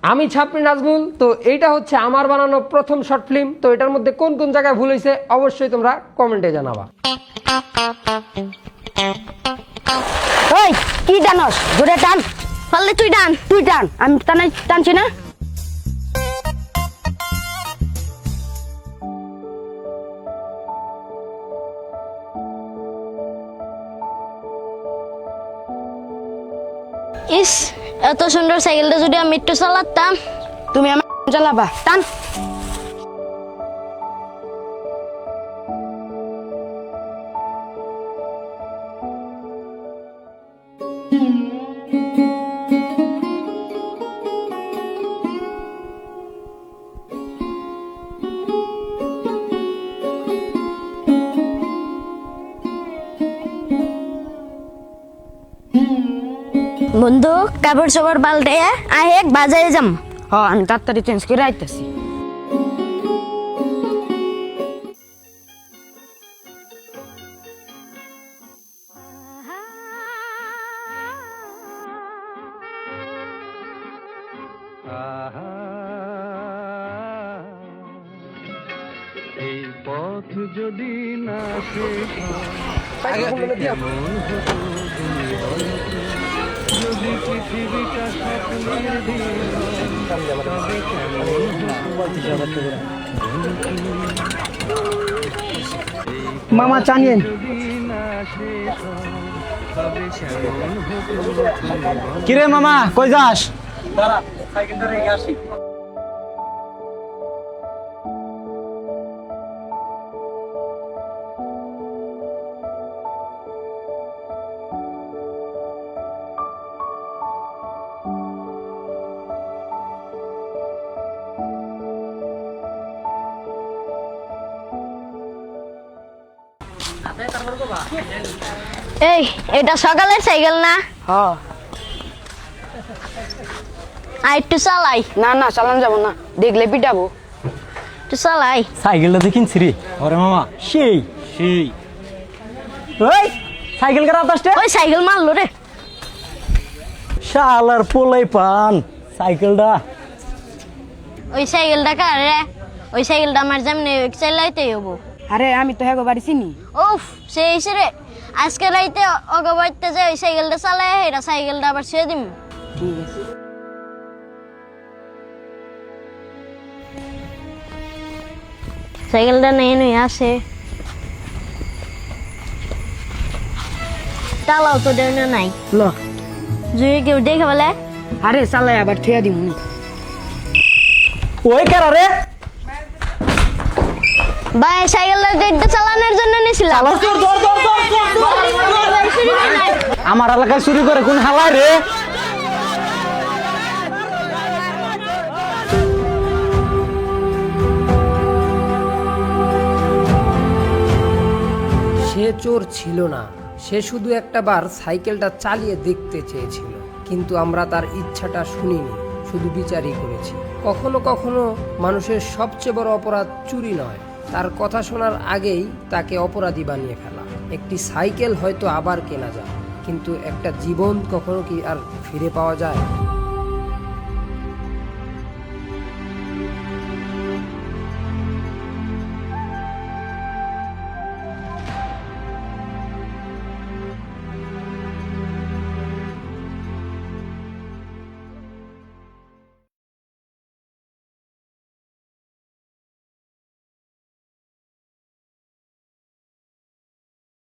আমি ছাপরি নাজমুল। তো এইটা হচ্ছে আমার বানানো প্রথম শর্ট ফিল্ম। তো এটার মধ্যে কোন কোন জায়গায় ভুল হয়েছে অবশ্যই তোমরা কমেন্টে জানাবা। ওই কি টানস? জোরে টান। পারলে তুই টান। তুই টান, আমি টানছি না। ইস, এত সুন্দর সাইকেলটা যদি আমি একটু চালাতাম। তুমি আমার চালাবা, টান। বন্ধু, কাপড় চোপড় পাল্টে আয় এক বাজারে যাম। আমি তাড়াতাড়ি চেঞ্জ করে আইতেছি। এই পথ যদি না শেষ যদি পৃথিবীটা স্বপ্নের মামা চানিয়েন। কিরে মামা কই যাস? এই, এটা সকালের সাইকেল না? আর একটু চালাই। না না, চালানো যাবো না, দেখলে পিটাবো। একটু চালাই। সাইকেলটা দেখিন রে ওরে মামা, সেই সেই ওই সাইকেল কার আতাসটা ওই সাইকেল মারলো রে। শালার পোলাই পান সাইকেলটা। ওই সাইকেলটা কার রে? ওই সাইকেলটা আমার যেমনি চালাইতে হবো। আরে আমি তো হ্যাঁ বাড়ি চিনি। উফ, সেই রে আজকে রাইতে অগবাইতে যে ওই সাইকেলটা চালাই, এটা সাইকেলটা আবার ছেড়ে দিম। ঠিক আছে। সাইকেলটা নেই নুই আছে, চালাও তো দেয় নাই। ল, যদি কেউ দেখে বলে আরে চালাই আবার থিয়া দিমু। ওই কারা রে? ভাই, সাইকেলটা দেখতে চালানোর জন্য নিয়েছিলাম। আমার এলাকায় চুরি করে কোন হালায় রে? সে চোর ছিল না, সে শুধু একটা বার সাইকেলটা চালিয়ে দেখতে চেয়েছিল। কিন্তু আমরা তার ইচ্ছাটা শুনিনি, শুধু বিচারই করেছি। কখনো কখনো মানুষের সবচেয়ে বড় অপরাধ চুরি নয়, তার কথা শোনার আগেই তাকে অপরাধী বানিয়ে ফেলা। একটি সাইকেল হয়তো আবার কেনা যায়, কিন্তু একটা জীবন কখনো কি আর ফিরে পাওয়া যায়?